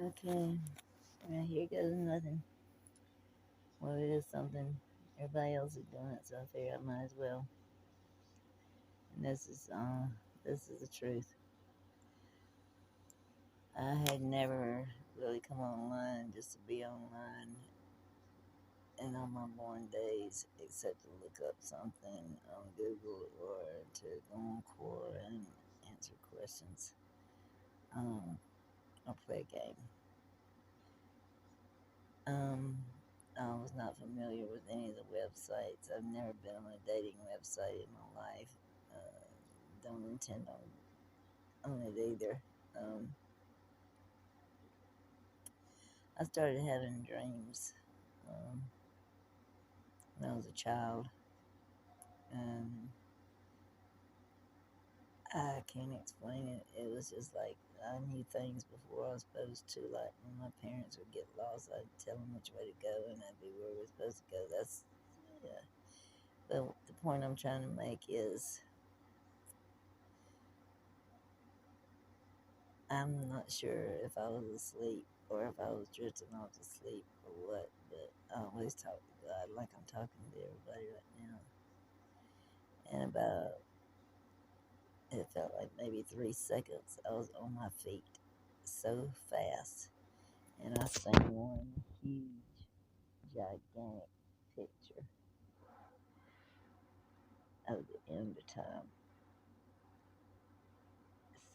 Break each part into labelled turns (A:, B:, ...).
A: Okay, right here goes nothing. Well, it is something. Everybody else is doing it, so I figure I might as well. And this is the truth. I had never really come online just to be online and on my born days, except to look up something on Google or to go on Quora and answer questions, um, or play a game. Um, I was not familiar with any of the websites. I've never been on a dating website in my life. Don't intend on it either. Um, I started having dreams um, when I was a child, and I can't explain it. It was just like I knew things before I was supposed to. Like when my parents would get lost, I'd tell them which way to go, and I'd be where we're supposed to go. That's yeah. But the point I'm trying to make is I'm not sure if I was asleep or if I was drifting off to sleep or what, but I always talk to God like I'm talking to everybody right now. And about, it felt like maybe 3 seconds, I was on my feet so fast. And I seen one huge, gigantic picture of the end of time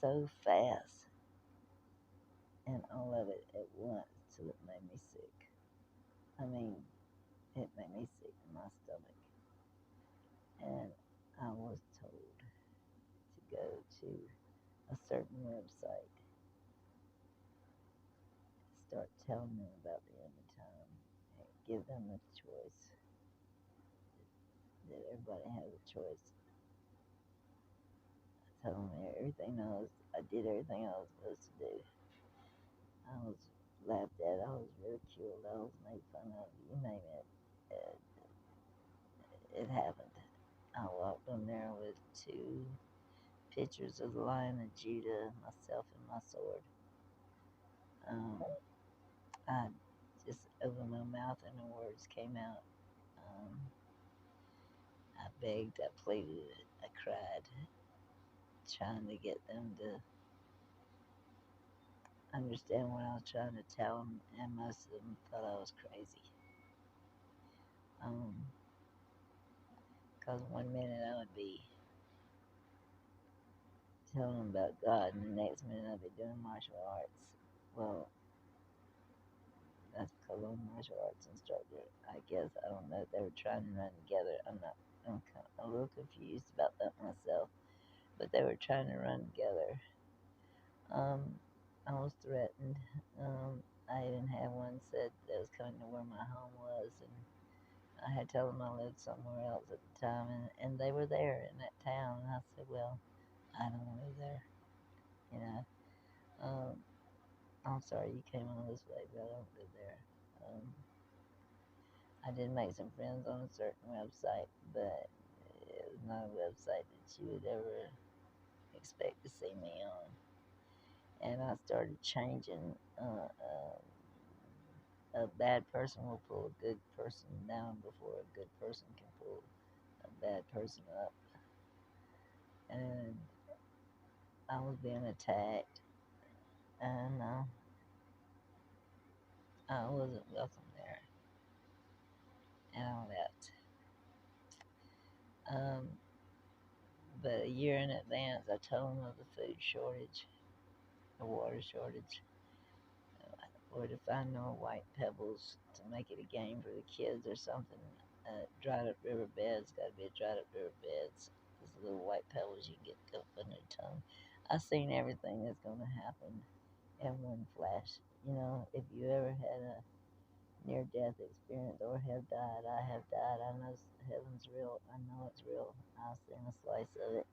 A: so fast and all of it at once till it made me sick. I mean, it made me sick in my stomach. And I was told to go to a certain website, start telling them about the end of time, and give them a choice, that everybody has a choice. I told them everything I did everything I was supposed to do. I was laughed at, I was ridiculed, I was made fun of, you name it. It, it happened. I walked on there with two pictures of the Lion of Judah, myself, and my sword. Um, I just opened my mouth and the words came out. Um, I begged, I pleaded, I cried, trying to get them to understand what I was trying to tell them, and most of them thought I was crazy. Because one minute I would be telling them about God, and the next minute I'd be doing martial arts. Well, that's because I'm a martial arts instructor. I guess I don't know if they were trying to run together. I'm not. I'm kind of a little confused about that myself, but they were trying to run together. Um, I was threatened. I even had one said that was coming to where my home was, and I had told them I lived somewhere else at the time, and they were there in that town. And I said, well, I don't live there, you know. Um, I'm sorry you came on this way, but I don't live there. Um, I did make some friends on a certain website, but it was not a website that you would ever expect to see me on. And I started changing. A bad person will pull a good person down before a good person can pull a bad person up. And I was being attacked, and I wasn't welcome there, and all that. Um, but a year in advance, I told them of the food shortage, the water shortage, or to find more white pebbles to make it a game for the kids or something. Dried up riverbeds, got to be a dried up riverbeds. Those little white pebbles you can get up under your tongue. I've seen everything that's going to happen in one flash. You know, if you ever had a near death experience or have died, I have died. I know heaven's real. I know it's real. I've seen a slice of it.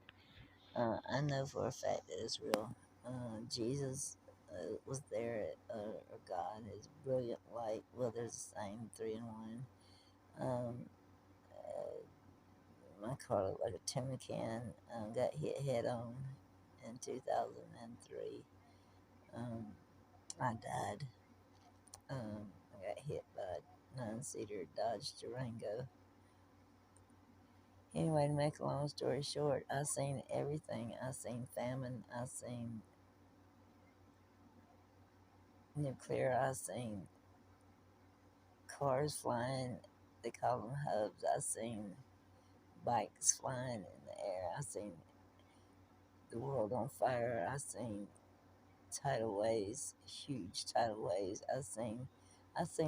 A: I know for a fact that it's real. Jesus was there, or God, his brilliant light. Well, there's the same, three in one. Um, my car looked like a tuna can. Got hit head on in 2003. Um, I died. I got hit by a nine-seater Dodge Durango. Anyway, to make a long story short, I seen everything. I seen famine. I seen nuclear. I seen cars flying. They call them hubs. I seen bikes flying in the air. I seen the world on fire. I seen tidal waves, huge tidal waves. I seen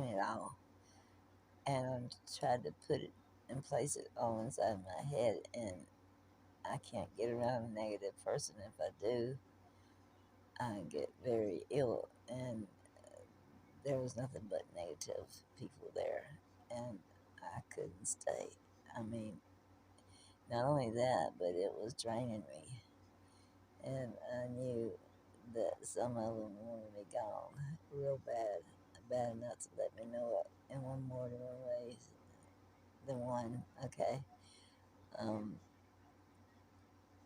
A: it all, and I'm tried to put it and place it all inside my head, and I can't get around a negative person. If I do, I get very ill, and there was nothing but negative people there, and I couldn't stay. I mean, not only that, but it was draining me, and I knew that some of them wanted me gone real bad, bad enough to let me know it in one more than one way than one. Okay, um,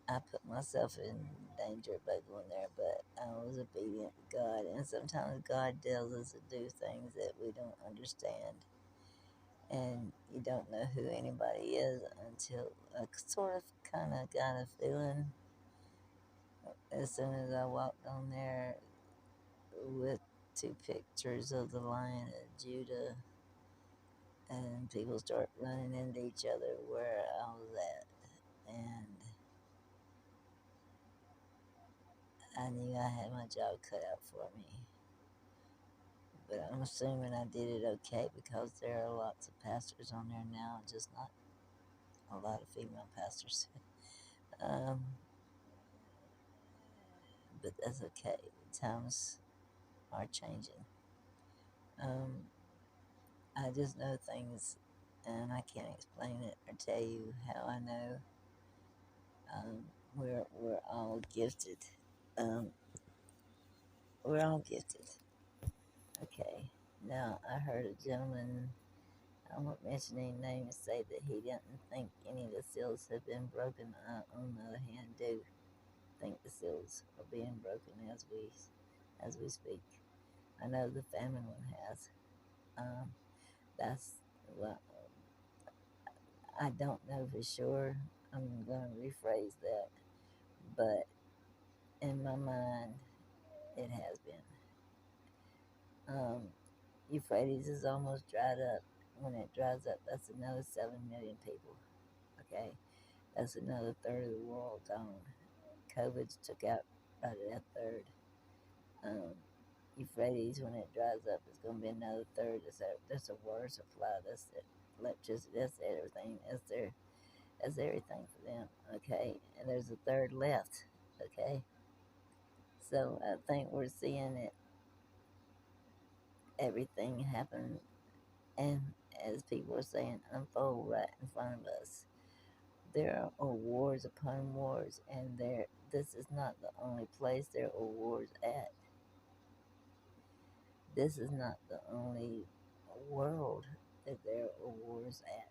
A: I put myself in danger by going there, but I was obedient to God, and sometimes God tells us to do things that we don't understand, and you don't know who anybody is until I sort of kind of got a feeling as soon as I walked on there with two pictures of the Lion of Judah, and people start running into each other where I was at, and I knew I had my job cut out for me. But I'm assuming I did it okay because there are lots of pastors on there now, just not a lot of female pastors. um, but that's okay. Times are changing. Um, I just know things, and I can't explain it or tell you how I know. We're all gifted. Um, we're all gifted. Okay. Now I heard a gentleman, I won't mention any names, say that he didn't think any of the seals had been broken. I, on the other hand, do think the seals are being broken as we speak. I know the famine one has. Um, that's well, I don't know for sure. I'm going to rephrase that, but in my mind, it has been. Euphrates is almost dried up. When it dries up, that's another 7 million people. Okay, that's another third of the world gone. COVID took out about that third. Um, Euphrates, when it dries up, it's going to be another third. That's a water supply. That's it. Electricity. That's everything. That's everything for them. Okay, and there's a third left. Okay, so I think we're seeing it. Everything happen, and as people are saying, unfold right in front of us. There are wars upon wars, and this is not the only place there are wars at. This is not the only world that there are wars at.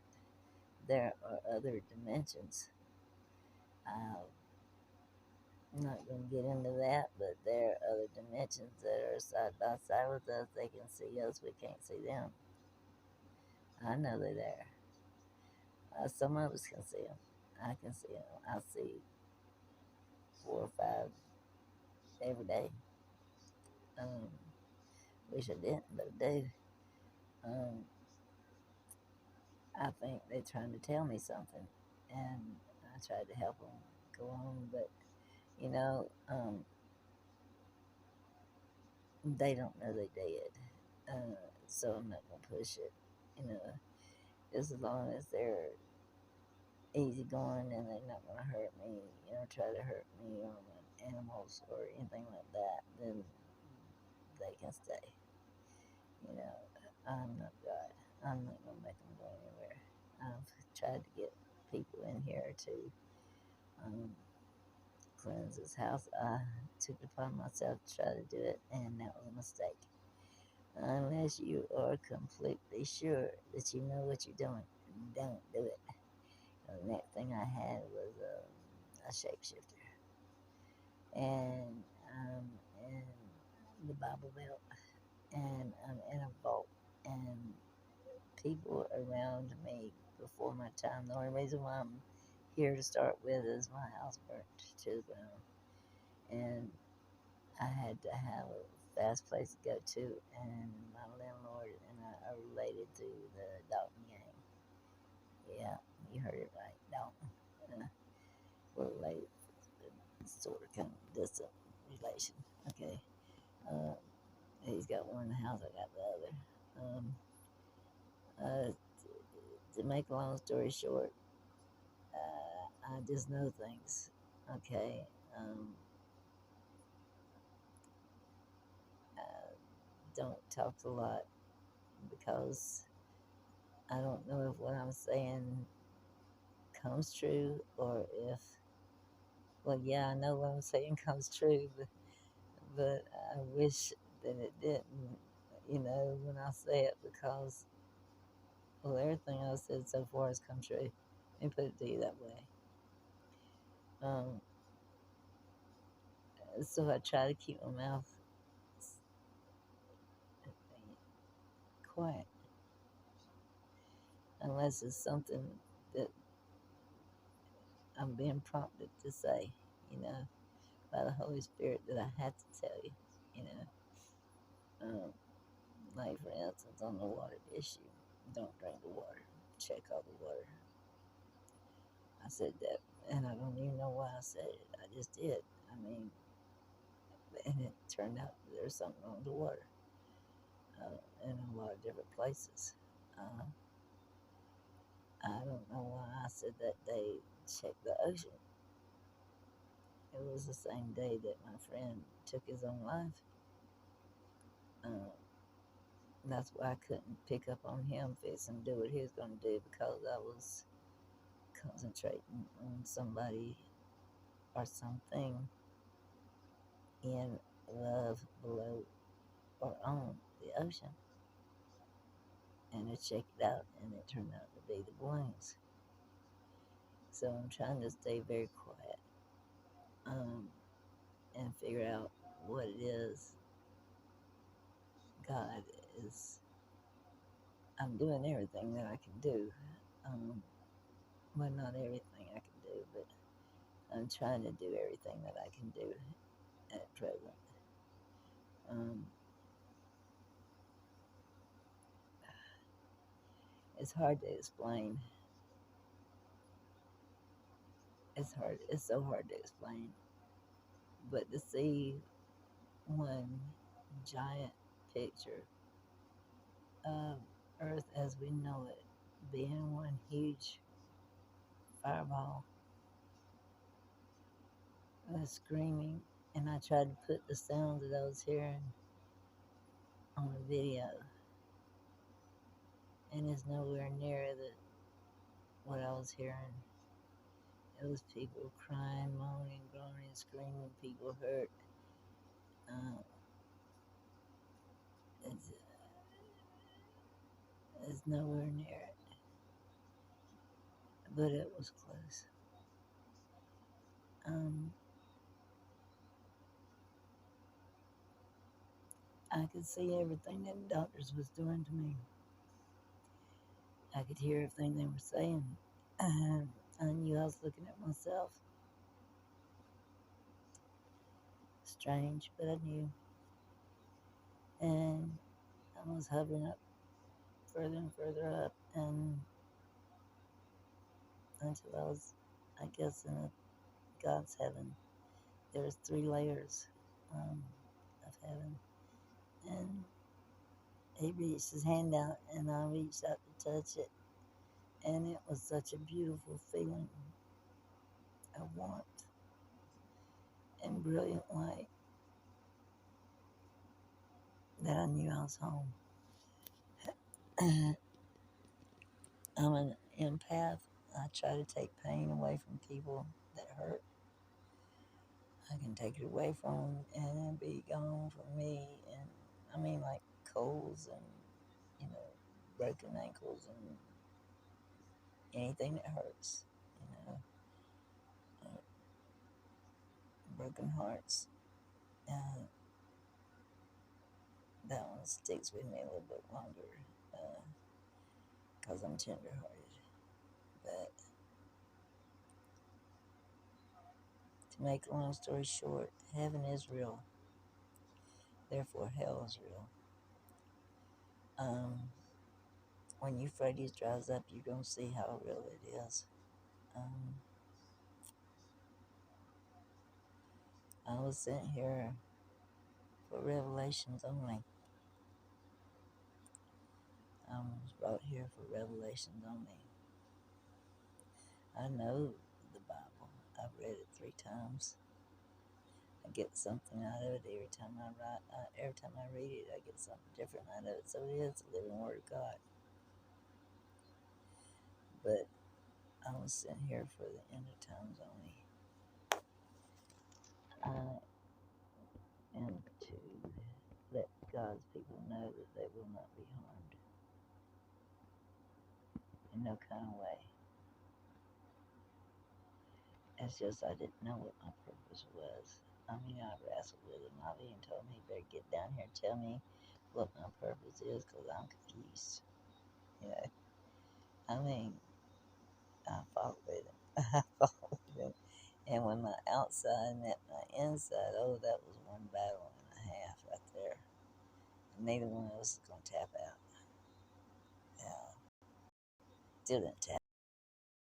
A: There are other dimensions. I'm not going to get into that, but there are other dimensions that are side by side with us. They can see us, we can't see them. I know they're there. Some of us can see them. I can see them. I see 4 or 5 every day. Um, Wish I didn't, but I do. Um, I think they're trying to tell me something, and I tried to help them go on, but you know, they don't know they did. So I'm not gonna push it. You know, just as long as they're easygoing and they're not gonna hurt me, try to hurt me or my animals or anything like that, then they can stay. You know, I'm not God. I'm not gonna make them go anywhere. I've tried to get people in here to um, cleanse his house. I took it upon myself to try to do it, and that was a mistake. Unless you are completely sure that you know what you're doing, don't do it. The next thing I had was a shapeshifter, and I'm in the Bible Belt, and I'm in a vault, and people around me before my time. The only reason why I'm here to start with is my house burnt to the ground, and I had to have a fast place to go to, and my landlord and I are related to the Dalton gang. Yeah, you heard it right, Dalton. We're related, sort of, kind of distant relation. Okay. Uh, he's got one house, I got the other. To make a long story short, I just know things. Okay. Uh, don't talk a lot because I don't know if what I'm saying comes true or if, well, yeah, I know what I'm saying comes true, but I wish that it didn't, when I say it because, well, everything I've said so far has come true. Let me put it to you that way. Um, so I try to keep my mouth quiet unless it's something that I'm being prompted to say, you know, by the Holy Spirit that I had to tell you, you know. Like, for instance, on the water issue, don't drink the water, check all the water. I said that, and I don't even know why I said it. I just did. I mean, and it turned out there's something wrong with the water in a lot of different places. Uh, I don't know why I said that day, check the ocean. It was the same day that my friend took his own life. Uh, that's why I couldn't pick up on him fixing to do what he was going to do because I was concentrating on somebody or something in love below or on the ocean. And I checked it out, and it turned out to be the balloons. So I'm trying to stay very quiet um, and figure out what it is God is. I'm doing everything that I can do. Well, not everything I can do, but I'm trying to do everything that I can do at present. Um, it's hard to explain. It's hard. It's so hard to explain. But to see one giant picture of Earth as we know it being one huge fireball, I was screaming, and I tried to put the sounds that I was hearing on a video, and it's nowhere near what I was hearing. It was people crying, moaning, groaning, screaming, people hurt. Uh, it's, it's nowhere near it, but it was close. Um, I could see everything that the doctors was doing to me. I could hear everything they were saying. I knew I was looking at myself. Strange, but I knew. And I was hovering up further and further up, and until I was, I guess, in God's heaven. There's 3 layers of heaven, and He reached His hand out, and I reached out to touch it, and it was such a beautiful feeling of warmth and brilliant light that I knew I was home. I'm an empath. I try to take pain away from people that hurt. I can take it away from them and be gone from me. And I mean, like colds and, broken ankles and anything that hurts, broken hearts. Uh, that one sticks with me a little bit longer because I'm tenderhearted. But to make a long story short, heaven is real, therefore hell is real. Um, when Euphrates dries up, you're going to see how real it is. Um, I was sent here for revelations only. I was brought here for revelations only. I know the Bible. I've read it 3 times. I get something out of it every time I write. Every time I read it, I get something different out of it. So it is the living Word of God. But I was sent here for the end of times only. And to let God's people know that they will not be harmed in no kind of way. It's just I didn't know what my purpose was. I mean, I wrestled with him. I even told him he better get down here and tell me what my purpose is because I'm confused. You know, I mean, I fought with him. I fought with him. And when my outside met my inside, oh, that was one battle and a half right there. Neither one of us is going to tap out. Yeah, didn't tap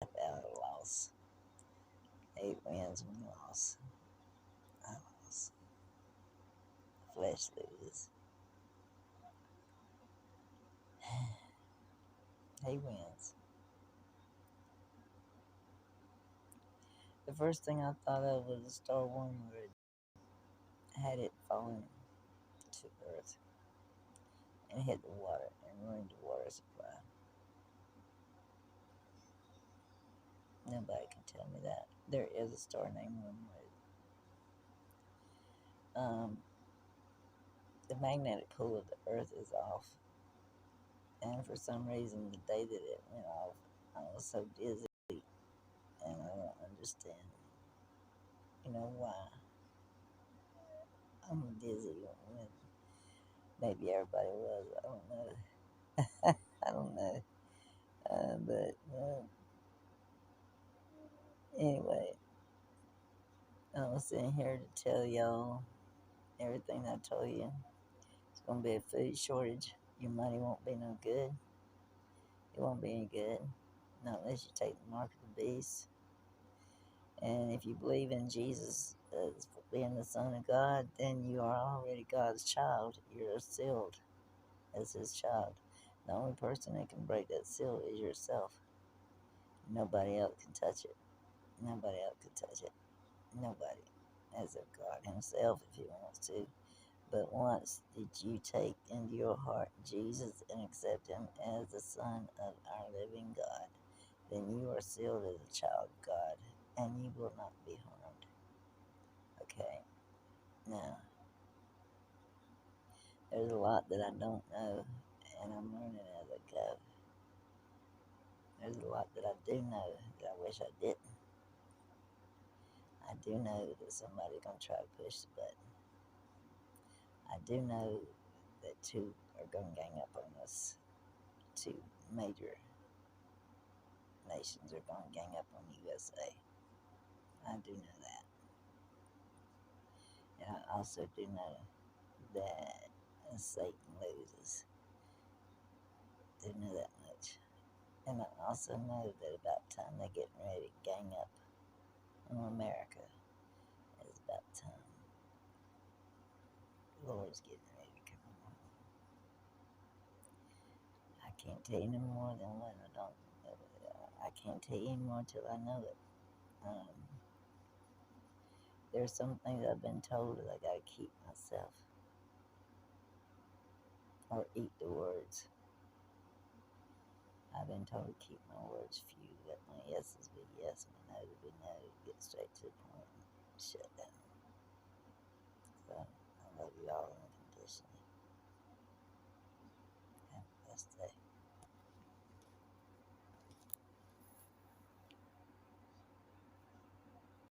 A: out, a loss. 8 wins, 1 loss. I lost. Flesh loses. He wins. The first thing I thought of was a Star Wormwood. Had it fallen to earth and hit the water and ruined the water supply. Nobody can tell me that. There is a star named Wormwood. The magnetic pull of the earth is off. And for some reason, the day that it went off, I was so dizzy and I don't understand, why. I'm dizzy when maybe everybody was. I don't know. I don't know. But anyway, I was sitting here to tell y'all everything I told you. It's going to be a food shortage. Your money won't be no good. It won't be any good. Not unless you take the mark of the beast. And if you believe in Jesus as being the Son of God, then you are already God's child. You're sealed as His child. The only person that can break that seal is yourself. Nobody else can touch it. Nobody else can touch it. Nobody. As of God Himself, if He wants to. But once did you take into your heart Jesus and accept Him as the Son of our living God, then you are sealed as a child of God, and you will not be harmed. Okay? Now, there's a lot that I don't know, and I'm learning as I go. There's a lot that I do know that I wish I didn't. I do know that somebody's going to try to push the button. I do know that 2 are going to gang up on us. 2 major nations are going to gang up on USA. I do know that. And I also do know that Satan loses. Do know that much. And I also know that about time they're getting ready to gang up on America. It's about time. The Lord's getting ready to come on. I can't tell you no more than what I don't. I can't tell you anymore until I know it. There's some things I've been told that I gotta keep myself, or eat the words. I've been told to keep my words few, let my yeses be yes, my no's be no, get straight to the point and shut down. So I love you all.